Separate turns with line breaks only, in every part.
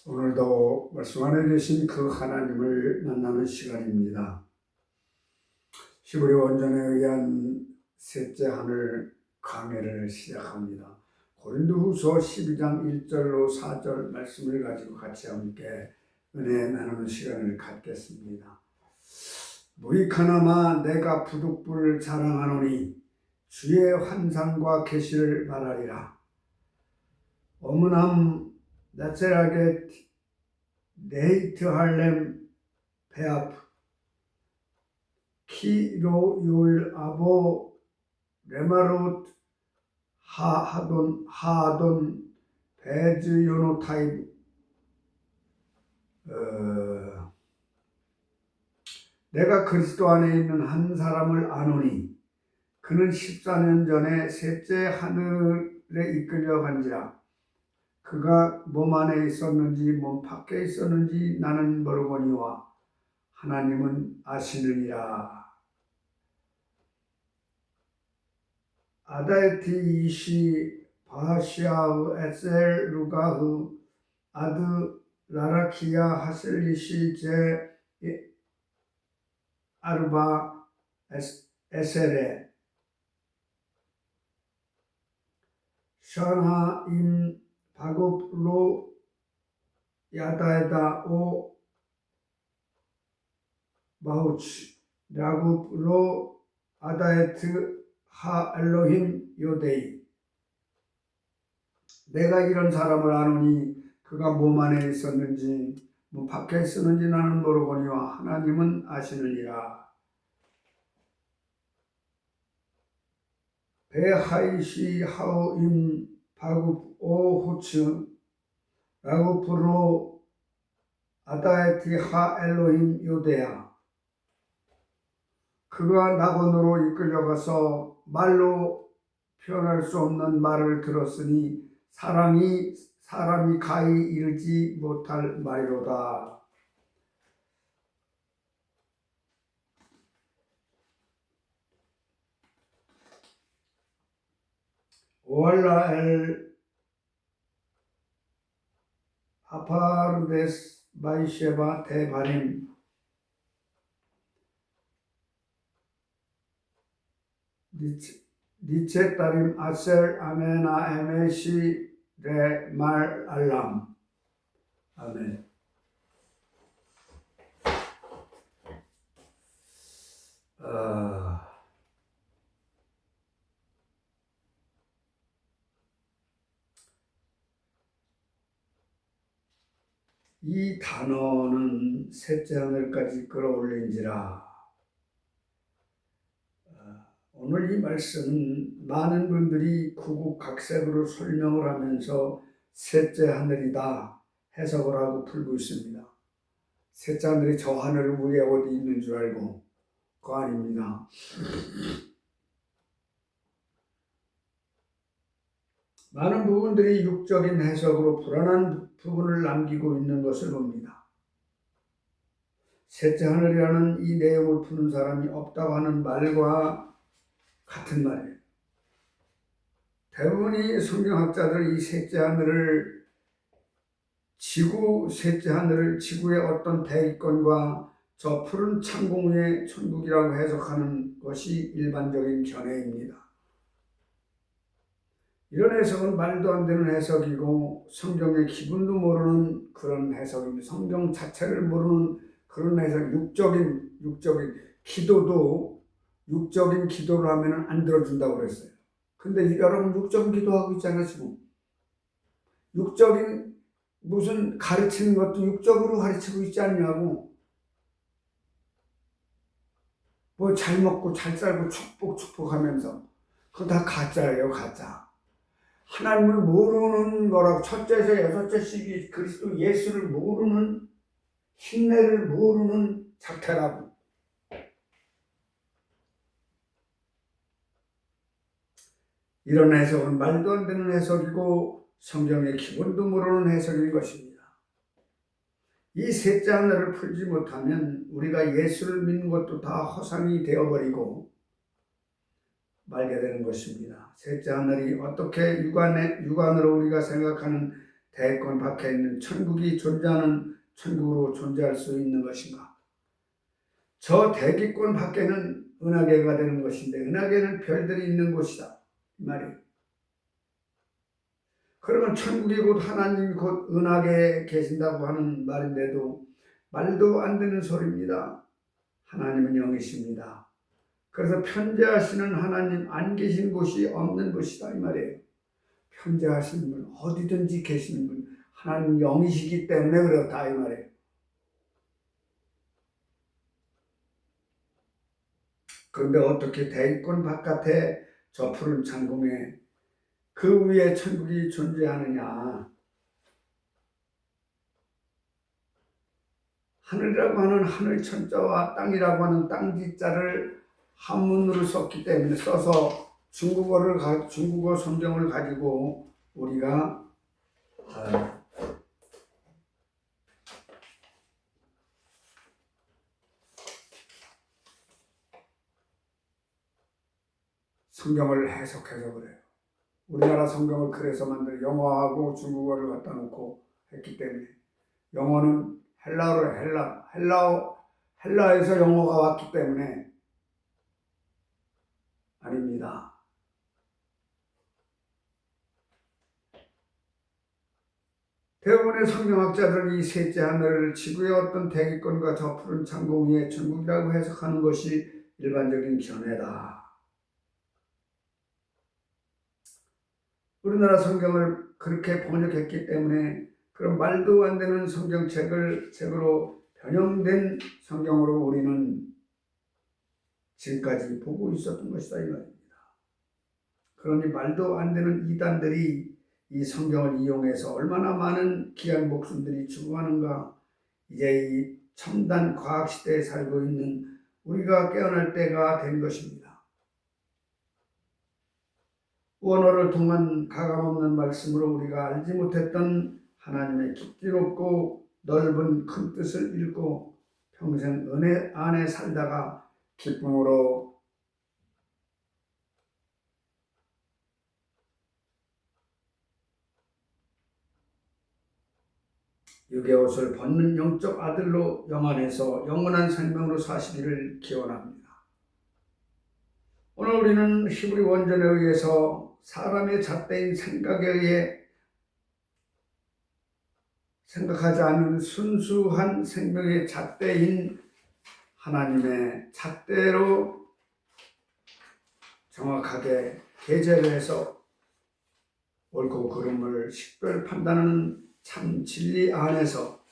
오늘도 말씀 안에 계신 그 하나님을 만나는 시간입니다. 히브리 원전에 의한 셋째 하늘 강해를 시작합니다. 고린도후서 12장 1절로 4절 말씀을 가지고 같이 함께 은혜 나누는 시간을 갖겠습니다. 무익하나마 내가 부득불 자랑하노니 주의 환상과 계시를 말하리라. 어머남 나체라게 네이트 할렘 베아프 키로 요일 아보 레마롯 하돈 베즈 요노 타입 내가 그리스도 안에 있는 한 사람을 아노니 그는 14년 전에 셋째 하늘에 이끌려 간지라. 그가 몸 안에 있었는지 몸 밖에 있었는지 나는 모르거니와 하나님은 아시느니라. 아다에티 이시 바시아흐 에셀 루가흐 아드 라라키야 하셀리시 제 아르바 에셀레 샤나 임 바굽로 야다에다 오 마우치 라굽로 아다에트 하 엘로힘 요데이. 내가 이런 사람을 아노니 그가 몸 안에 있었는지 몸 밖에 있었는지 나는 모르거니와 하나님은 아시느니라. 베하이시 하우임 바굽 오 후츠 라굽로 아다에티 하 엘로힘 요데야. 그가 낙원으로 이끌려가서 말로 표현할 수 없는 말을 들었으니 사람이 가히 이르지 못할 말이로다. 오알라 엘 하파르데스 바이셰바 데바림 니체 따림 아셀 아메나 에메시 레 말 알람. 아멘. 이 단어는 셋째 하늘까지 끌어올린지라. 오늘 이 말씀은 많은 분들이 구국각색으로 설명을 하면서 셋째 하늘이다 해석을 하고 풀고 있습니다. 셋째 하늘이 저 하늘 위에 어디 있는 줄 알고 그거 아닙니다. 많은 부분들이 육적인 해석으로 불안한 부분을 남기고 있는 것을 봅니다. 셋째 하늘이라는 이 내용을 푸는 사람이 없다고 하는 말과 같은 말이에요. 대부분이 성경학자들 이 셋째 하늘을 셋째 하늘을 지구의 어떤 대기권과 저 푸른 창공 위의 천국이라고 해석하는 것이 일반적인 견해입니다. 이런 해석은 말도 안 되는 해석이고 성경의 기분도 모르는 그런 해석입니다. 성경 자체를 모르는 그런 해석, 육적인 기도도 육적인 기도를 하면 안 들어준다고 그랬어요. 근데 여러분 육적인 기도하고 있잖아요, 지금. 육적인 무슨 가르치는 것도 육적으로 가르치고 있지 않냐고. 뭐 잘 먹고 잘 살고 축복하면서. 그거 다 가짜예요, 가짜. 하나님을 모르는 거라고. 첫째에서 여섯째씩이 그리스도 예수를 모르는, hin내를 모르는 자태라고. 이런 해석은 말도 안 되는 해석이고 성경의 기본도 모르는 해석인 것입니다. 이 셋째 하늘을 풀지 못하면 우리가 예수를 믿는 것도 다 허상이 되어버리고 말게 되는 것입니다. 셋째 하늘이 어떻게 육안으로 우리가 생각하는 대권 밖에 있는 천국이 존재하는 천국으로 존재할 수 있는 것인가? 저 대기권 밖에는 은하계가 되는 것인데 은하계는 별들이 있는 곳이다 이 말이에요. 그러면 천국이 곧 하나님이 곧 은하계에 계신다고 하는 말인데도 말도 안 되는 소리입니다. 하나님은 영이십니다. 그래서 편재하시는 하나님 안 계신 곳이 없는 곳이다 이 말이에요. 편재하시는 분 어디든지 계시는 분 하나님 영이시기 때문에 그렇다 이 말이에요. 그런데 어떻게 대기권 바깥에 저 푸른 창공에 그 위에 천국이 존재하느냐? 하늘이라고 하는 하늘 천자와 땅이라고 하는 땅지자를 한문으로 썼기 때문에 써서 중국어 성경을 가지고 우리가 성경을 해석해서 그래요. 우리나라 성경을 그래서 만들 영어하고 중국어를 갖다 놓고 했기 때문에 영어는 헬라어로 헬라에서 영어가 왔기 때문에 아닙니다. 대부분의 성경학자들은 이 셋째 하늘을 지구의 어떤 대기권과 저 푸른 창공 위의 천국이라고 해석하는 것이 일반적인 견해다. 우리나라 성경을 그렇게 번역했기 때문에 그런 말도 안 되는 성경책으로 변형된 성경으로 우리는 지금까지 보고 있었던 것이다 이 말입니다. 그러니 말도 안 되는 이단들이 이 성경을 이용해서 얼마나 많은 귀한 목숨들이 죽어가는가. 이제 이 첨단 과학 시대에 살고 있는 우리가 깨어날 때가 된 것입니다. 원어를 통한 가감없는 말씀으로 우리가 알지 못했던 하나님의 깊이 높고 넓은 큰 뜻을 읽고 평생 은혜 안에 살다가 기쁨으로 육의 옷을 벗는 영적 아들로 영안에서 영원한 생명으로 사시기를 기원합니다. 오늘 우리는 히브리 원전에 의해서 사람의 잣대인 생각에 의해 생각하지 않는 순수한 생명의 잣대인 하나님의 잣대로 정확하게 계제를 해서 옳고 그름을 식별 판단하는 참 진리 안에서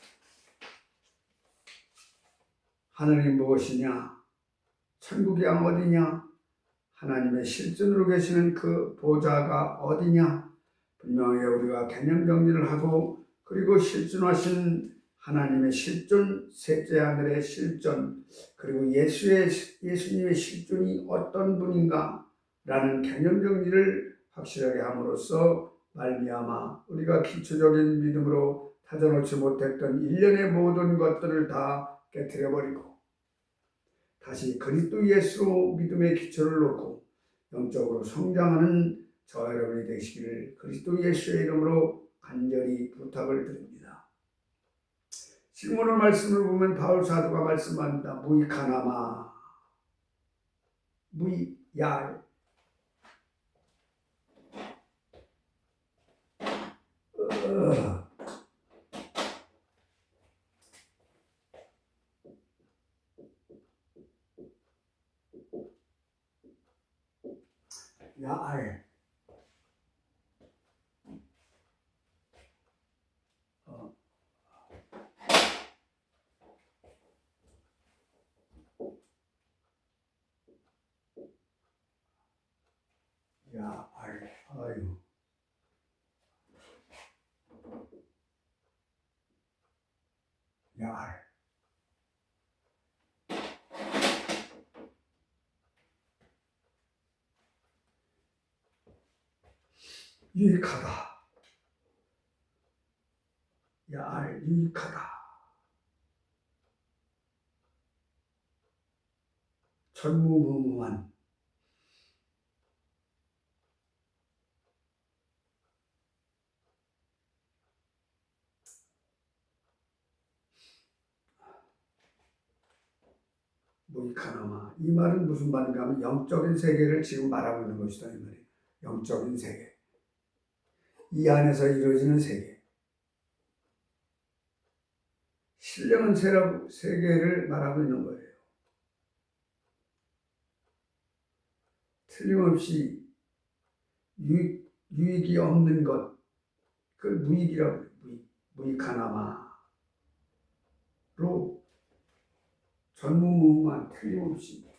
하늘이 무엇이냐, 천국이 어디냐, 하나님의 실존으로 계시는 그 보좌가 어디냐, 분명히 우리가 개념 정리를 하고 그리고 실존하신 하나님의 실존, 셋째 하늘의 실존, 그리고 예수님의 실존이 어떤 분인가 라는 개념 정리를 확실하게 함으로써 말미암아 우리가 기초적인 믿음으로 다져놓지 못했던 일련의 모든 것들을 다 깨트려버리고 다시 그리스도 예수로 믿음의 기초를 놓고 영적으로 성장하는 저와 여러분이 되시기를 그리스도 예수의 이름으로 간절히 부탁을 드립니다. 지금 오늘 말씀을 보면 바울 사도가 말씀합니다. 무이카나마 무이야 야알 야알 아유 야알 유익하다 야알 유익하다 전무후무한 무이카나마. 이 말은 무슨 말인가 하면 영적인 세계를 지금 말하고 있는 것이다 이 말이에요. 영적인 세계. 이 안에서 이루어지는 세계. 신령한 세계를 말하고 있는 거예요. 틀림없이 유익이 없는 것, 그걸 무익이라고 해요. 무익하나마로 전무후무한 틀림없이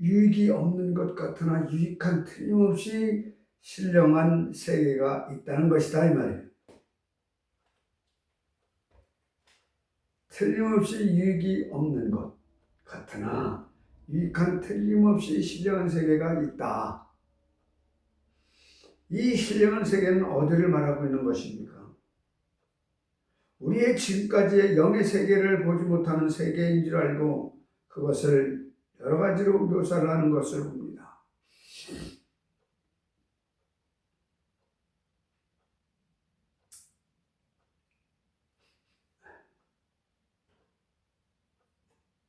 유익이 없는 것 같으나 유익한 틀림없이 신령한 세계가 있다는 것이다 이 말이에요. 틀림없이 유익이 없는 것 같으나 유익한 틀림없이 신령한 세계가 있다. 이 신령한 세계는 어디를 말하고 있는 것입니까? 우리의 지금까지의 영의 세계를 보지 못하는 세계인 줄 알고 그것을 여러 가지로 묘사를 하는 것을 봅니다.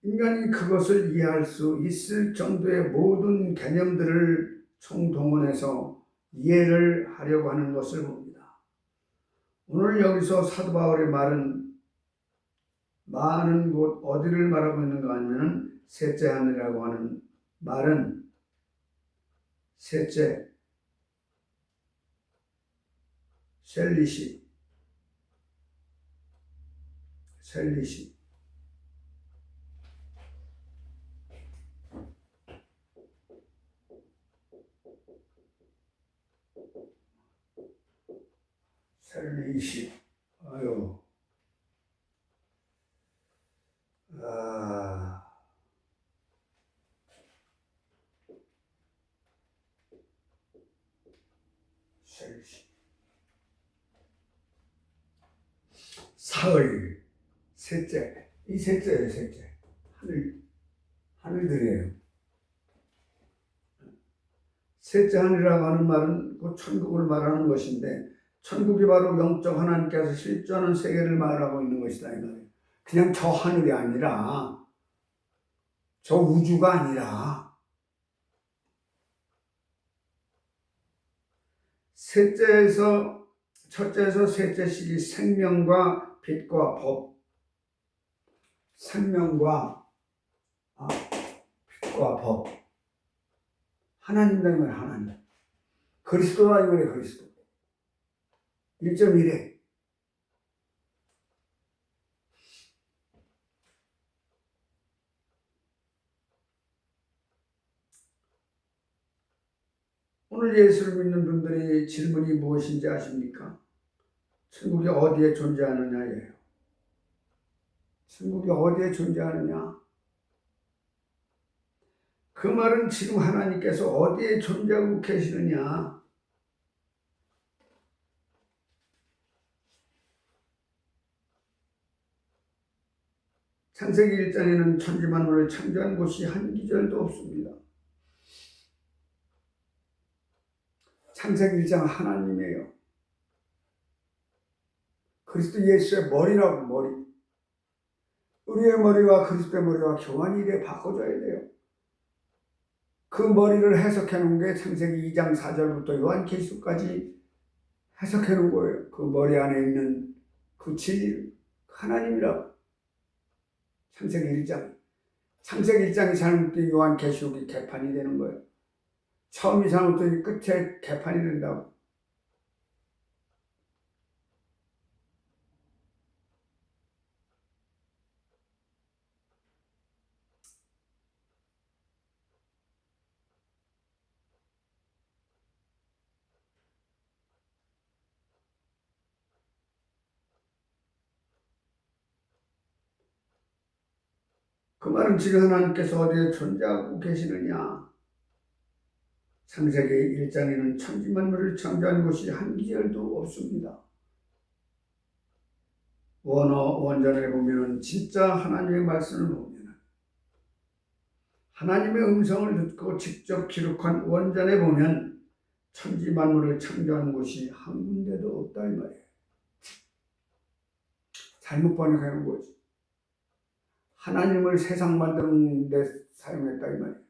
인간이 그것을 이해할 수 있을 정도의 모든 개념들을 총동원해서 이해를 하려고 하는 것을 봅니다. 오늘 여기서 사도 바울의 말은 많은 곳 어디를 말하고 있는가 하면 셋째 하늘이라고 하는 말은 셋째 셀리시 아유 셀리시 사흘 셋째 이 셋째예요. 셋째 하늘들이에요. 셋째 하늘이라고 하는 말은 그 천국을 말하는 것인데 천국이 바로 영적 하나님께서 실존하는 세계를 말하고 있는 것이다 이 말이에요. 그냥 저 하늘이 아니라 저 우주가 아니라 첫째에서 셋째식이 생명과 빛과 법, 생명과 빛과 법, 하나님이다 이 말이에요. 하나님 그리스도라 이 말이에요. 그리스도 1.1에 오늘 예수를 믿는 분들의 질문이 무엇인지 아십니까? 천국이 어디에 존재하느냐예요. 천국이 어디에 존재하느냐? 그 말은 지금 하나님께서 어디에 존재하고 계시느냐? 창세기 1장에는 천지만물을 창조한 곳이 한 기절도 없습니다. 창세기 1장 하나님이에요. 그리스도 예수의 머리라고 머리. 우리의 머리와 그리스도의 머리와 교환이 돼 바꿔줘야 돼요. 그 머리를 해석해 놓은 게 창세기 2장 4절부터 요한계시록까지 해석해 놓은 거예요. 그 머리 안에 있는 그 진리를 하나님이라고. 창세기 1장이 잘못된 요한계시록이 개판이 되는 거예요. 처음이 잘못되니 끝에 개판이 된다고. 그 말은 지금 하나님께서 어디에 존재하고 계시느냐? 창세기 1장에는 천지만물을 창조한 곳이 한 기절도 없습니다. 원전에 보면 진짜 하나님의 말씀을 보면 하나님의 음성을 듣고 직접 기록한 원전에 보면 천지만물을 창조한 곳이 한 군데도 없다 이 말이에요. 잘못 번역하는 거지. 하나님을 세상 만드는 데 사용했다 이 말이에요.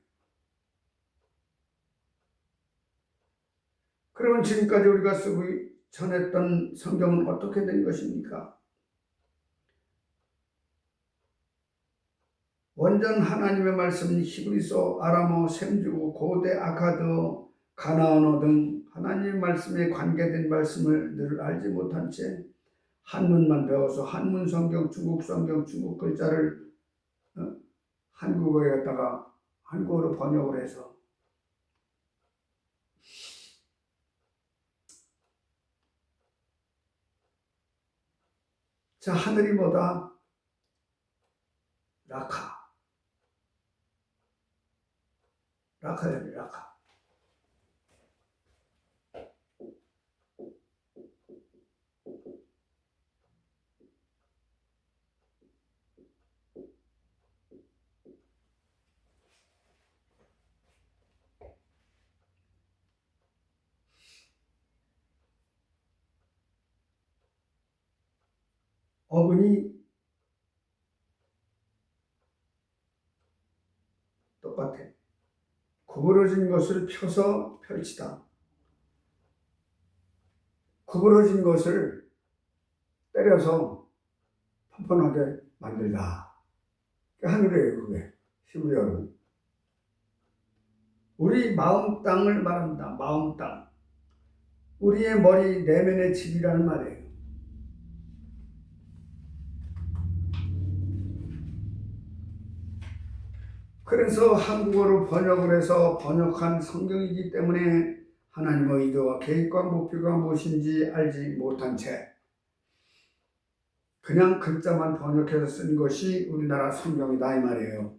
그러면 지금까지 우리가 쓰고 전했던 성경은 어떻게 된 것입니까? 원전 하나님의 말씀은 히브리서, 아람어, 셈주고, 고대, 아카드어, 가나안어 등 하나님의 말씀에 관계된 말씀을 늘 알지 못한 채 한문만 배워서 한문 성경, 중국 성경, 중국 글자를 한국어에 갖다가 한국어로 번역을 해서 자, 하늘이 뭐다? 라카야, 라카. 어근이 똑같아. 구부러진 것을 펴서 펼치다. 구부러진 것을 때려서 펀펀하게 만들다. 하늘이에요, 그게. 히브리어로. 우리 마음 땅을 말합니다. 마음 땅. 우리의 머리 내면의 집이라는 말이에요. 그래서 한국어로 번역을 해서 번역한 성경이기 때문에 하나님의 의도와 계획과 목표가 무엇인지 알지 못한 채 그냥 글자만 번역해서 쓴 것이 우리나라 성경이다 이 말이에요.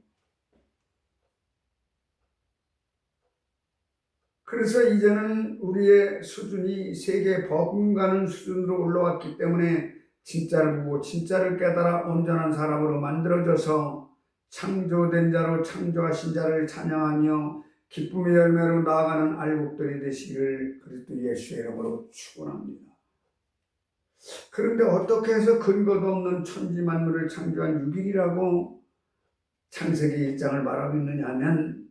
그래서 이제는 우리의 수준이 세계 버금가는 수준으로 올라왔기 때문에 진짜를 보고 진짜를 깨달아 온전한 사람으로 만들어져서 창조된 자로 창조하신 자를 찬양하며 기쁨의 열매로 나아가는 알곡들이 되시기를 그리스도 예수의 이름으로 축원합니다. 그런데 어떻게 해서 근거도 없는 천지 만물을 창조한 6일이라고 창세기 1장을 말하고 있느냐 하면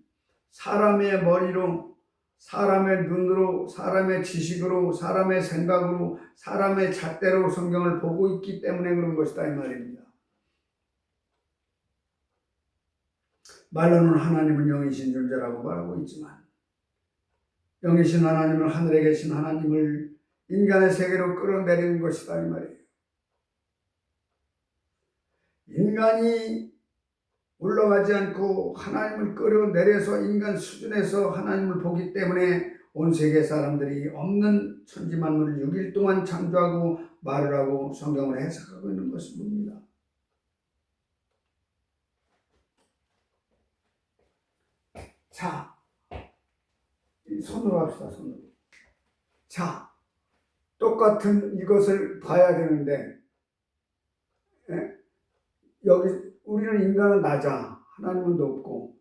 사람의 머리로, 사람의 눈으로, 사람의 지식으로, 사람의 생각으로, 사람의 잣대로 성경을 보고 있기 때문에 그런 것이다 이 말입니다. 말로는 하나님은 영이신 존재라고 말하고 있지만 영이신 하나님은 하늘에 계신 하나님을 인간의 세계로 끌어내리는 것이다 이 말이에요. 인간이 올라가지 않고 하나님을 끌어내려서 인간 수준에서 하나님을 보기 때문에 온 세계 사람들이 없는 천지만물을 6일 동안 창조하고 말을 하고 성경을 해석하고 있는 것을 봅니다. 자, 손으로 합시다. 손으로. 자, 똑같은 이것을 봐야 되는데 여기 우리는 인간은 낮아. 하나님은 높고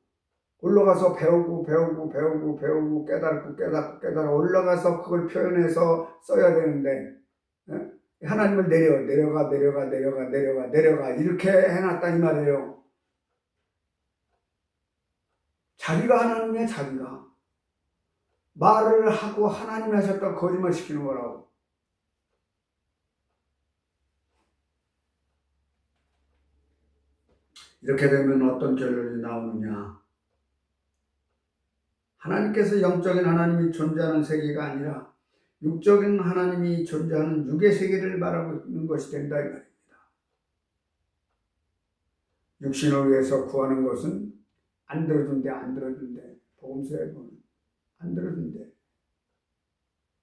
올라가서 배우고 깨달아 올라가서 그걸 표현해서 써야 되는데 하나님을 내려가 이렇게 해놨다 이 말이에요. 자기가 하나님이야. 자기가 말을 하고 하나님이 하셨다 거짓말 시키는 거라고. 이렇게 되면 어떤 결론이 나오느냐. 하나님께서 영적인 하나님이 존재하는 세계가 아니라 육적인 하나님이 존재하는 육의 세계를 말하고 있는 것이 된다 이 말입니다. 육신을 위해서 구하는 것은 안 들어준대. 복음서에 보면 안 들어준대.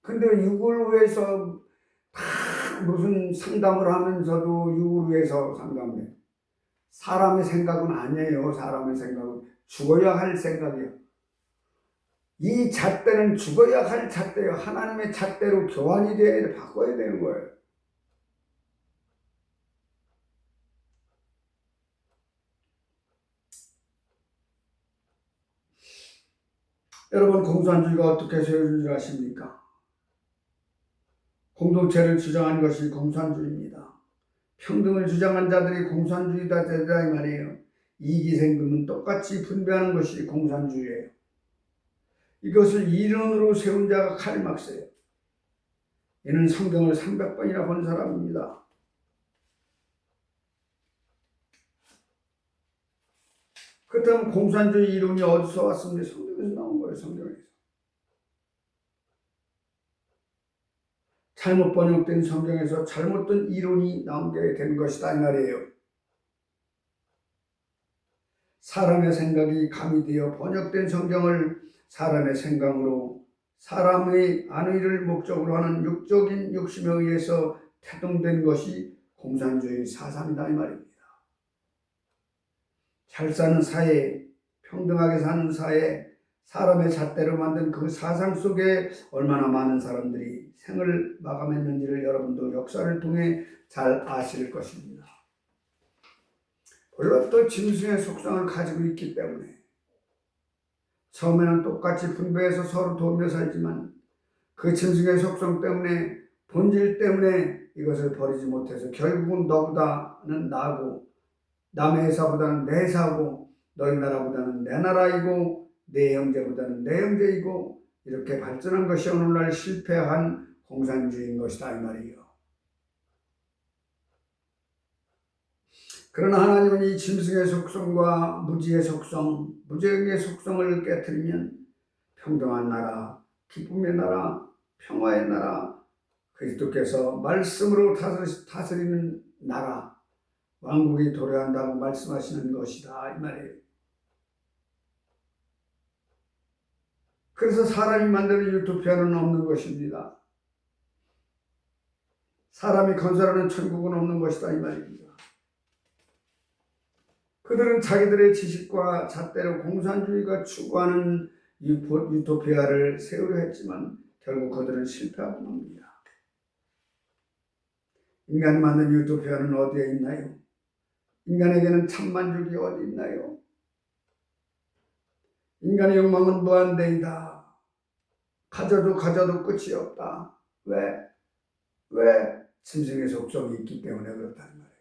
근데 육을 위해서 다 무슨 상담을 하면서도 육을 위해서 상담을 해. 사람의 생각은 아니에요. 사람의 생각은 죽어야 할 생각이에요. 이 잣대는 죽어야 할 잣대예요. 하나님의 잣대로 교환이 돼야 돼. 바꿔야 되는 거예요. 여러분, 공산주의가 어떻게 세워진 줄 아십니까? 공동체를 주장한 것이 공산주의입니다. 평등을 주장한 자들이 공산주의다 되다 이 말이에요. 이기생금은 똑같이 분배하는 것이 공산주의예요. 이것을 이론으로 세운 자가 칼 막스예요. 이는 성경을 300번이나 본 사람입니다. 그렇다면 공산주의 이론이 어디서 왔습니까? 성경에서 나온 거예요. 성경에서. 잘못 번역된 성경에서 잘못된 이론이 나온 게 된 것이다 이 말이에요. 사람의 생각이 가미되어 번역된 성경을 사람의 생각으로 사람의 안위를 목적으로 하는 육적인 욕심에 의해서 태동된 것이 공산주의 사상이다 이 말입니다. 잘 사는 사회, 평등하게 사는 사회, 사람의 잣대로 만든 그 사상 속에 얼마나 많은 사람들이 생을 마감했는지를 여러분도 역사를 통해 잘 아실 것입니다. 물론 또 짐승의 속성을 가지고 있기 때문에 처음에는 똑같이 분배해서 서로 도우며 살지만 그 짐승의 속성 때문에 본질 때문에 이것을 버리지 못해서 결국은 너보다는 나고 남의 회사보다는 내 회사고 너희 나라보다는 내 나라이고 내 형제보다는 내 형제이고 이렇게 발전한 것이 오늘날 실패한 공산주의인 것이다 이 말이에요. 그러나 하나님은 이 짐승의 속성과 무지의 속성, 무죄의 속성을 깨뜨리면 평등한 나라, 기쁨의 나라, 평화의 나라, 그리스도께서 말씀으로 다스리는 나라, 왕국이 도래한다고 말씀하시는 것이다 이 말이에요. 그래서 사람이 만드는 유토피아는 없는 것입니다. 사람이 건설하는 천국은 없는 것이다 이 말입니다. 그들은 자기들의 지식과 잣대로 공산주의가 추구하는 유토피아를 세우려 했지만 결국 그들은 실패하고 맙니다. 인간이 만든 유토피아는 어디에 있나요? 인간에게는 참만족이 어디 있나요? 인간의 욕망은 무한대이다. 가져도 끝이 없다. 왜? 짐승의 속성이 있기 때문에 그렇다는 말이에요.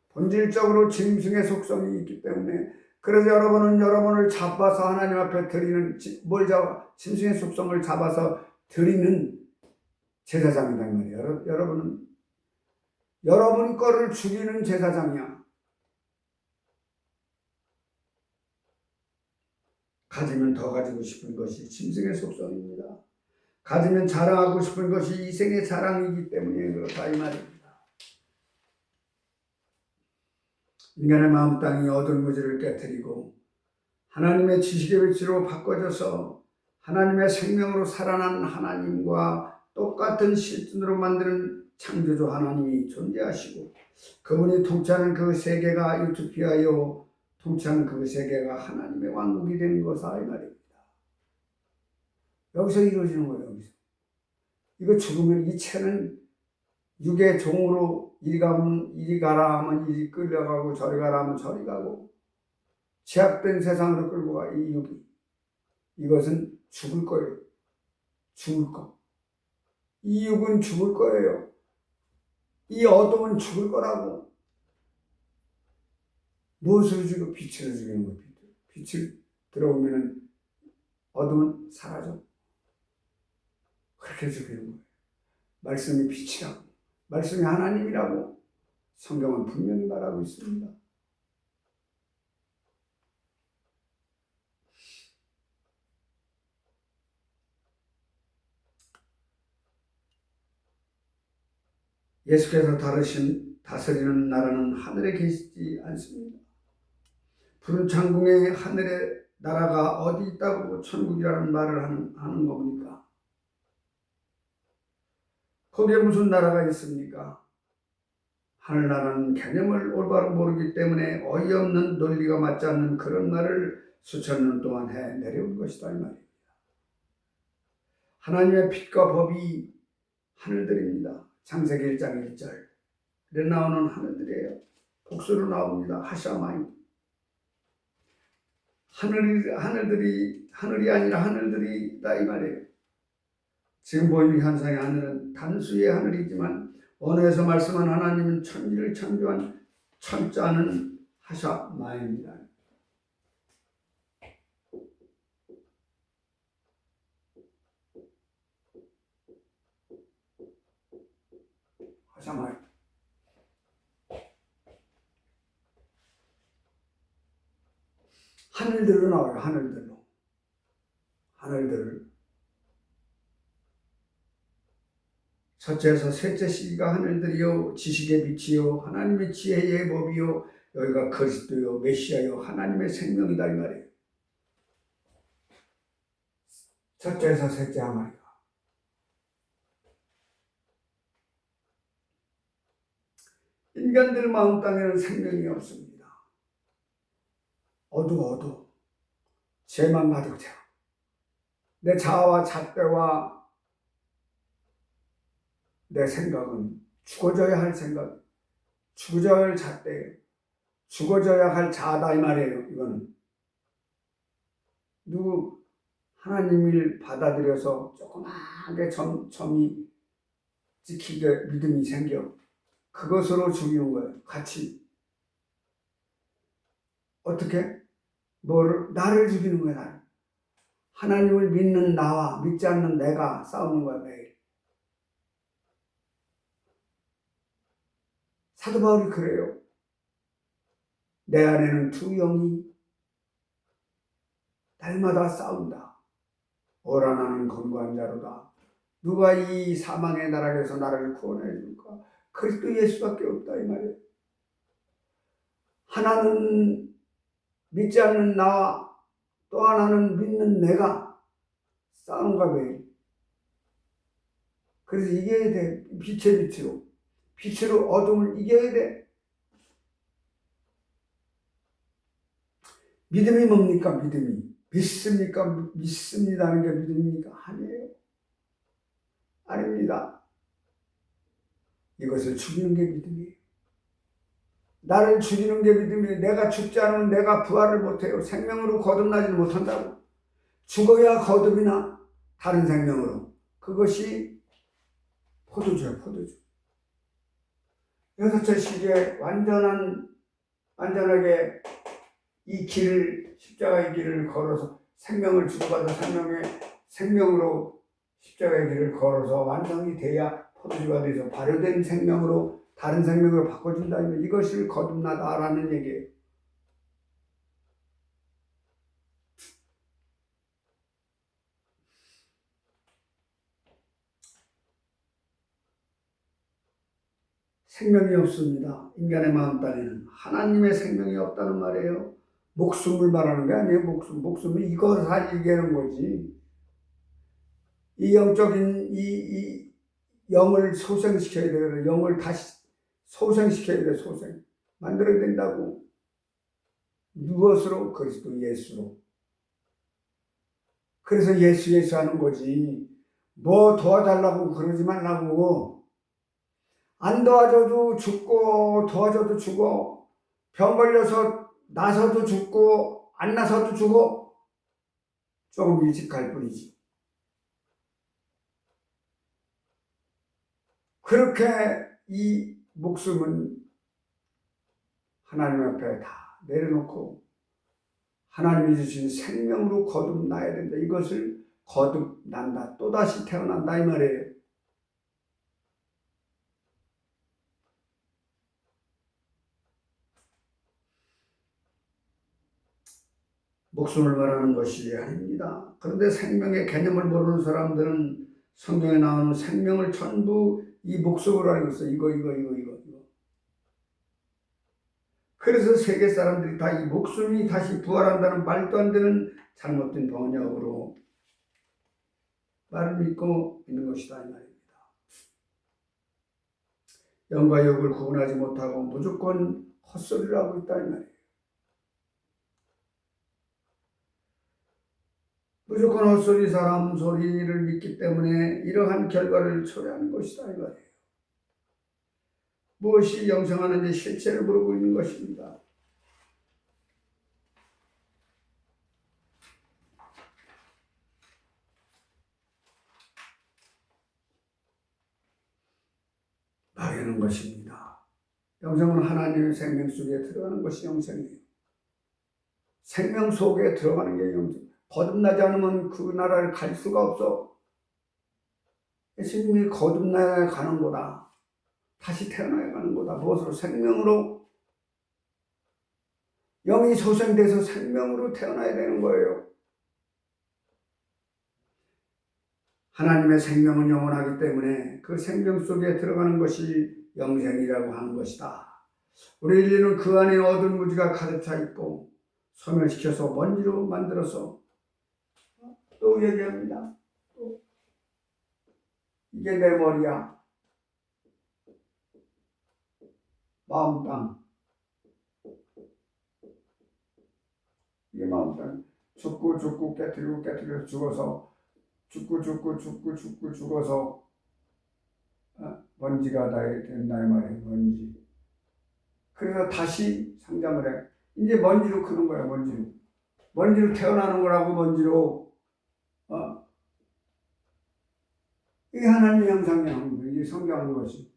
본질적으로 짐승의 속성이 있기 때문에 그래서 여러분을 잡아서 하나님 앞에 드리는 짐승의 속성을 잡아서 드리는 제사장이란 말이에요. 여러분은 여러분 거를 죽이는 제사장이야. 가지면 더 가지고 싶은 것이 짐승의 속성입니다. 가지면 자랑하고 싶은 것이 이생의 자랑이기 때문에 그렇다 이 말입니다. 인간의 마음 땅이 어둠무지를 깨뜨리고 하나님의 지식의 빛으로 바꿔져서 하나님의 생명으로 살아난 하나님과 똑같은 실존으로 만드는 창조주 하나님이 존재하시고 그분이 통치하는 그 세계가 유토피아요 통치하는 그 세계가 하나님의 왕국이 되는 것이다 이 말입니다. 여기서 이루어지는 거예요. 여기서. 이거 죽으면 이 채는 육의 종으로 이리 가라 하면 이리 끌려가고 저리 가라 하면 저리 가고 제약된 세상으로 끌고 가 이 육이. 이것은 죽을 거예요. 죽을 거. 이 육은 죽을 거예요. 이 어둠은 죽을 거라고. 무엇을 죽이고 빛을 죽이는 거예요. 빛을 들어오면 어둠은 사라져. 그렇게 죽이는 거예요. 말씀이 빛이라고. 말씀이 하나님이라고 성경은 분명히 말하고 있습니다. 예수께서 다스리는 나라는 하늘에 계시지 않습니다. 푸른 창궁에 하늘의 나라가 어디 있다고 천국이라는 말을 하는 겁니까? 거기에 무슨 나라가 있습니까? 하늘나라는 개념을 올바로 모르기 때문에 어이없는 논리가 맞지 않는 그런 말을 수천 년 동안 해 내려온 것이다 이 말입니다. 하나님의 빛과 법이 하늘들입니다. 창세기 1장 1절에 나오는 하늘들이에요. 복수로 나옵니다. 하샤마이. 하늘이 아니라 하늘들이다 이 말이에요. 지금 보이는 현상의 하늘은 단수의 하늘이지만 언어에서 말씀한 하나님은 천지를 창조한 천자는 하샤마입니다. 하샤마이. 하늘들로 나와요. 하늘들로. 하늘들. 첫째에서 셋째 시기가 하늘들이요 지식의 빛이요 하나님의 지혜의 법이요 여기가 그리스도요 메시아요 하나님의 생명이다 이 말이에요. 첫째에서 셋째 항아리가 인간들 마음 땅에는 생명이 없습니다. 어두워 죄만 가득 채워 내 자아와 잣대와 내 생각은 죽어져야 할 생각, 죽어져야 할 잣대, 죽어져야 할 자아다 이 말이에요. 이거는 누구 하나님을 받아들여서 조그맣게 점이 찍히게 믿음이 생겨 그것으로 죽이는 거예요. 같이 어떻게? 나를 죽이는 거야. 나를. 하나님을 믿는 나와 믿지 않는 내가 싸우는 거야 매일. 사도 바울이 그래요. 내 안에는 두 영이 날마다 싸운다. 오라나는 건고한 자로다. 누가 이 사망의 나락에서 나를 구원해 줄까? 그리스도 예수밖에 없다 이 말이에요. 하나는 믿지 않는 나와 또 하나는 믿는 내가 싸우는 거야 매일. 그래서 이겨야 돼. 빛의 빛으로 어둠을 이겨야 돼. 믿음이 뭡니까? 믿음이. 믿습니까? 믿습니다는 게 믿음입니까? 아니에요. 아닙니다. 이것을 죽이는 게 믿음이에요. 나를 죽이는 게 믿음이에요. 내가 죽지 않으면 내가 부활을 못해요. 생명으로 거듭나지 못한다고. 죽어야 거듭이나 다른 생명으로. 그것이 포도주야, 포도주. 여섯째 시기에 완전하게 이 길을, 십자가의 길을 걸어서 생명을 주고받아 생명으로 십자가의 길을 걸어서 완성이 돼야 포도주가 돼서 발효된 생명으로 다른 생명으로 바꿔준다면 이것을 거듭나다라는 얘기예요. 생명이 없습니다. 인간의 마음 땅에는 하나님의 생명이 없다는 말이에요. 목숨을 말하는 게 아니에요. 목숨은 이거 다 얘기하는 거지. 이 영적인 이 영을 소생시켜야 돼요. 영을 다시 소생시켜야 돼. 소생 만들어야 된다고. 무엇으로? 그리스도 예수로. 그래서 예수 하는 거지. 뭐 도와달라고 그러지 말라고. 안 도와줘도 죽고 도와줘도 죽어. 병 걸려서 나서도 죽고 안 나서도 죽어. 조금 일찍 갈 뿐이지. 그렇게 이 목숨은 하나님 앞에 다 내려놓고 하나님이 주신 생명으로 거듭나야 된다. 이것을 거듭난다. 또다시 태어난다 이 말이에요. 목숨을 말하는 것이 아닙니다. 그런데 생명의 개념을 모르는 사람들은 성경에 나오는 생명을 전부 이 목숨으로 알고 있어. 이거. 그래서 세계 사람들이 다 이 목숨이 다시 부활한다는 말도 안 되는 잘못된 번역으로 말을 믿고 있는 것이다 이 말입니다. 영과 욕을 구분하지 못하고 무조건 헛소리를 하고 있다 이 말이에요. 무조건 헛소리 사람 소리를 믿기 때문에 이러한 결과를 초래하는 것이다 이 말이에요. 무엇이 영생하는지 실체를 모르고 있는 것입니다. 말하는 것입니다. 영생은 하나님의 생명 속에 들어가는 것이 영생이에요. 생명 속에 들어가는 게 영생. 거듭나지 않으면 그 나라를 갈 수가 없어. 예수님이 거듭나야 가는 거다. 다시 태어나야 가는 거다. 무엇으로? 생명으로. 영이 소생돼서 생명으로 태어나야 되는 거예요. 하나님의 생명은 영원하기 때문에 그 생명 속에 들어가는 것이 영생이라고 하는 것이다. 우리 인류는 그 안에 어두운 무지가 가득 차 있고 소멸시켜서 먼지로 만들어서 또 얘기합니다. 또 이게 내 머리야. 마음 땅. 이게 마음 땅. 죽고 깨트리고 죽어서 죽어서 먼지가 된다 이 말이에요. 먼지. 그래서 다시 성장을 해. 이제 먼지로 크는 거야. 먼지로 태어나는 거라고. 먼지로. 이게 하나님의 형상이 하는 거예요. 이게 성장하는 것이.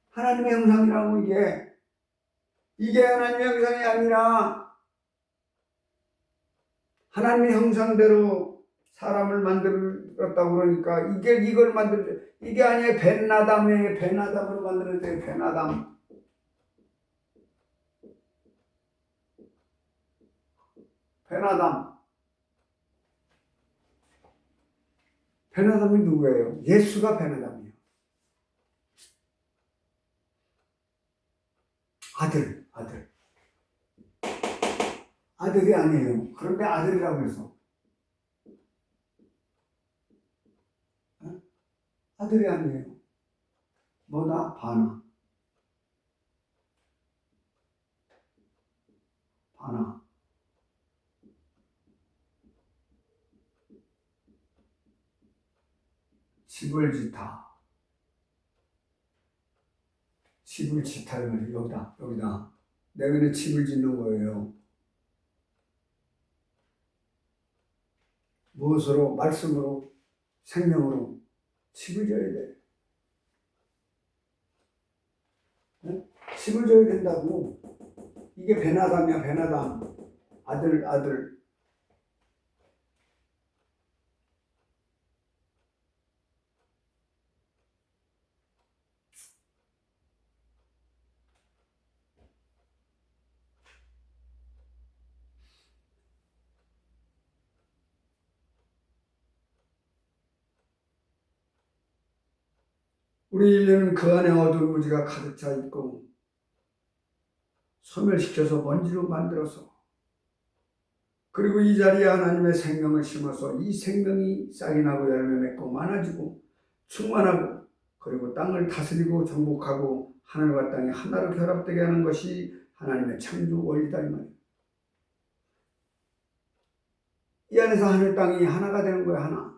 하나님의 형상이라고 이게 하나님의 형상이 아니라 하나님의 형상대로 사람을 만들었다고 그러니까 이걸 이게 아니에요. 벤아담으로 만들었대요. 벤아담이 누구예요? 예수가 벤아담이에요. 아들이 아니에요. 그런데 아들이라고 해서 아들이 아니에요. 뭐다? 바나. 집을 짓다. 여기다. 내면에 집을 짓는 거예요. 무엇으로? 말씀으로, 생명으로 집을 져야 돼. 네? 집을 져야 된다고. 이게 벤아담이야. 아들. 우리 인류는 그 안에 어두운 무지가 가득 차 있고 소멸시켜서 먼지로 만들어서 그리고 이 자리에 하나님의 생명을 심어서 이 생명이 싹이 나고 열매 맺고 많아지고 충만하고 그리고 땅을 다스리고 정복하고 하늘과 땅이 하나로 결합되게 하는 것이 하나님의 창조 원리다 이 말이에요. 이 안에서 하늘 땅이 하나가 되는 거야. 하나.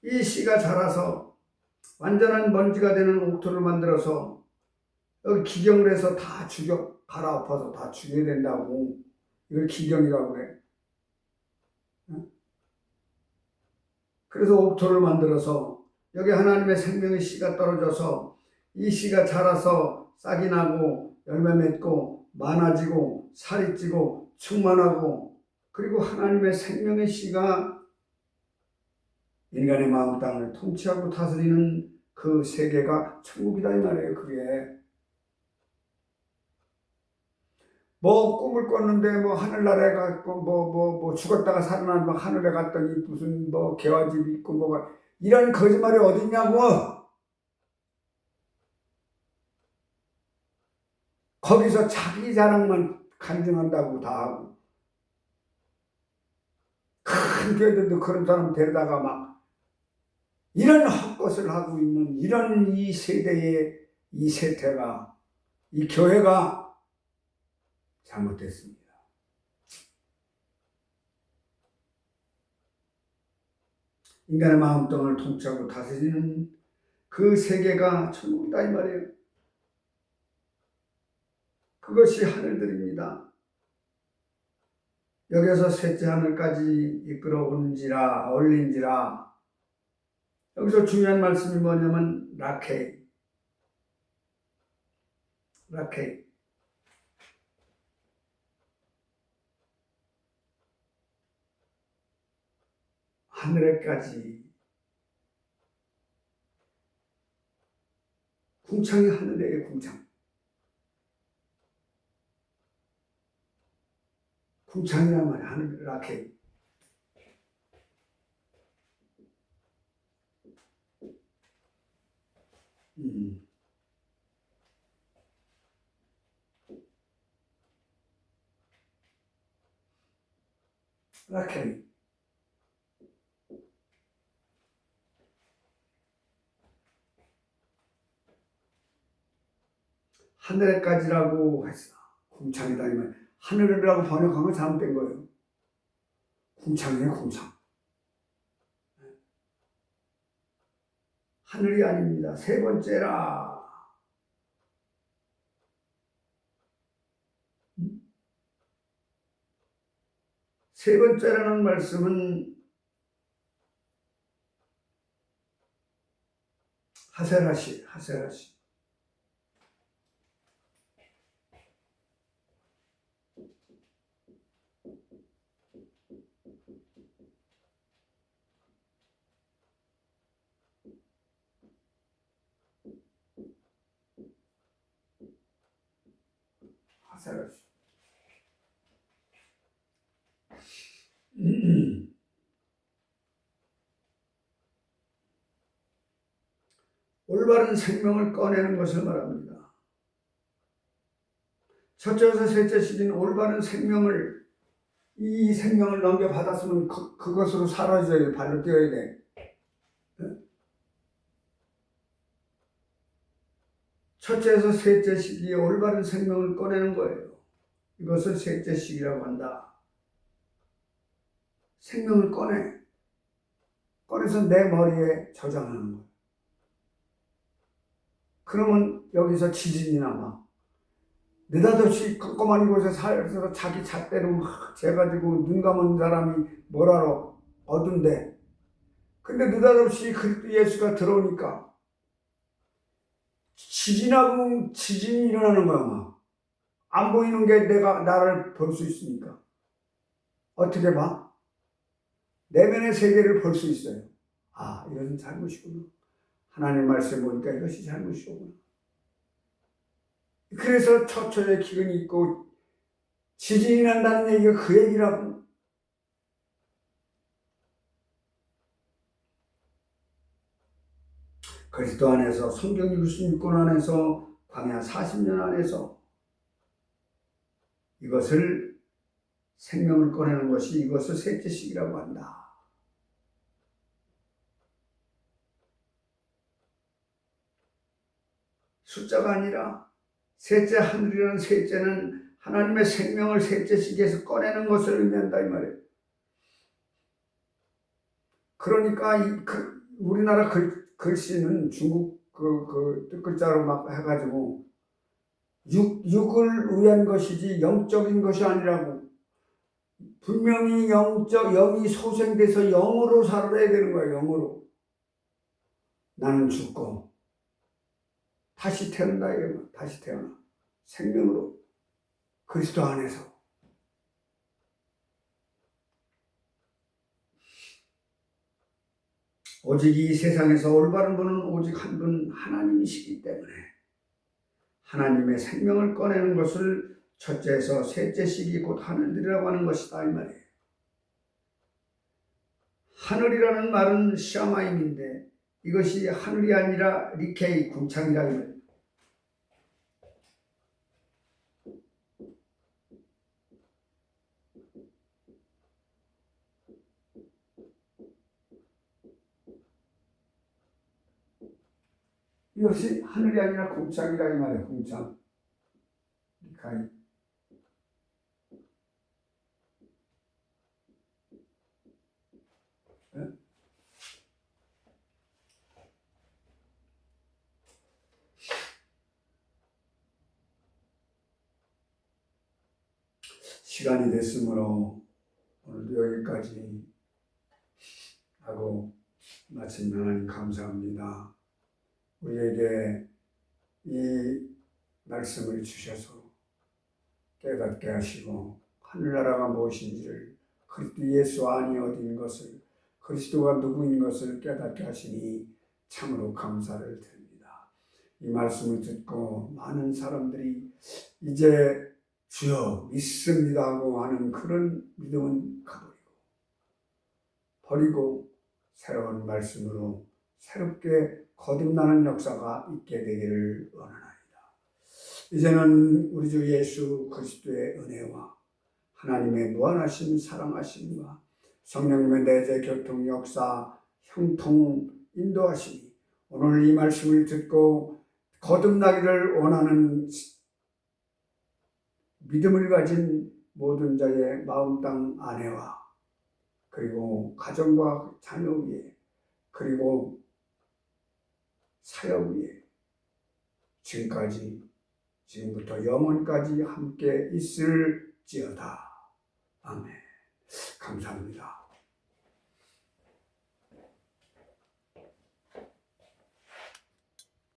이 씨가 자라서 완전한 먼지가 되는 옥토를 만들어서 여기 기경을 해서 다 갈아엎어서 다 죽여야 된다고. 이걸 기경이라고 그래. 그래서 옥토를 만들어서 여기 하나님의 생명의 씨가 떨어져서 이 씨가 자라서 싹이 나고 열매 맺고 많아지고 살이 찌고 충만하고 그리고 하나님의 생명의 씨가 인간의 마음 땅을 통치하고 다스리는 그 세계가 천국이다 이 말이에요. 그게 뭐 꿈을 꿨는데 뭐 하늘나라에 갔고 뭐 죽었다가 살아난 막 하늘에 갔더니 무슨 뭐 개화집 있고 뭐가 이런 거짓말이 어딨냐고. 거기서 자기 자랑만 간증한다고 다 하고 큰 교회들도 그런 사람 데려다가 막 이런 헛것을 하고 있는 이런 이 세대의 이 세태가 이 교회가 잘못됐습니다. 인간의 마음덩을 통치하고 다스리는 그 세계가 천국이다 이 말이에요. 그것이 하늘들입니다. 여기서 셋째 하늘까지 이끌어온지라 올린지라. 여기서 중요한 말씀이 뭐냐면 라케이. 하늘에까지. 궁창이 하늘의 궁창. 궁창이란 말이야. 하늘 라케이. 라케이. 하늘에까지라고 했어. 궁창이다 이 말. 하늘이라고 번역한 건 잘못된 거예요. 궁창이에요, 궁창. 하늘이 아닙니다. 세 번째라. 세 번째라는 말씀은 하세라시. 올바른 생명을 꺼내는 것을 말합니다. 첫째에서 셋째 시기는 올바른 생명을, 이 생명을 넘겨받았으면 그것으로 사라져야 돼. 발로 뛰어야 돼. 첫째에서 셋째 시기에 올바른 생명을 꺼내는 거예요. 이것을 셋째 시기라고 한다. 생명을 꺼내서 내 머리에 저장하는 거예요. 그러면 여기서 지진이 나와. 느닷없이 껌껌한 곳에 살면서 자기 잣대로 막 재가지고 눈 감은 사람이 뭘 알아? 어두운데. 근데 느닷없이 그리스도 예수가 들어오니까 지진이 일어나는 거야. 막. 안 보이는 게 나를 볼 수 있으니까. 어떻게 봐? 내면의 세계를 볼 수 있어요. 아, 이것은 잘못이구나. 하나님 말씀 보니까 이것이 잘못이구나. 그래서 처처에 기근이 있고 지진이 난다는 얘기가 그 얘기라고. 그리스도 안에서 성경 66권 안에서 광야 40년 안에서 이것을 생명을 꺼내는 것이 이것을 셋째 시기라고 한다. 숫자가 아니라 셋째 하늘이라는 셋째는 하나님의 생명을 셋째 시기에서 꺼내는 것을 의미한다 이 말이에요. 그러니까 우리나라 글씨는 중국 그 뜻글자로 막 해가지고 육을 위한 것이지 영적인 것이 아니라고. 분명히 영이 소생돼서 영으로 살아야 되는 거야. 영으로. 나는 죽고 다시 태어난다 이거야. 다시 태어나. 생명으로. 그리스도 안에서. 오직 이 세상에서 올바른 분은 오직 한 분 하나님이시기 때문에 하나님의 생명을 꺼내는 것을 첫째에서 셋째 시기 곧 하늘이라고 하는 것이다 이 말이에요. 하늘이라는 말은 샤마임인데 이것이 하늘이 아니라 리케이 궁창이라 이 말이에요. 이것이 하늘이 아니라 궁창이라 이 말이에요. 궁창. 미카이. 시간이 됐으므로 오늘도 여기까지 하고 마침 하나님 감사합니다. 우리에게 이 말씀을 주셔서 깨닫게 하시고 하늘나라가 무엇인지를 그리스도 예수 안이 어디인 것을 그리스도가 누구인 것을 깨닫게 하시니 참으로 감사를 드립니다. 이 말씀을 듣고 많은 사람들이 이제 주여 믿습니다 하고 하는 그런 믿음은 버리고 새로운 말씀으로 새롭게 거듭나는 역사가 있게 되기를 원하나이다. 이제는 우리 주 예수 그리스도의 은혜와 하나님의 무한하신 사랑하심과 성령님의 내재 교통 역사 형통 인도하심이 오늘 이 말씀을 듣고 거듭나기를 원하는 믿음을 가진 모든 자의 마음 땅 안에와 그리고 가정과 자녀 위에 그리고 사역 위에 지금부터 영원까지 함께 있을지어다. 아멘. 감사합니다.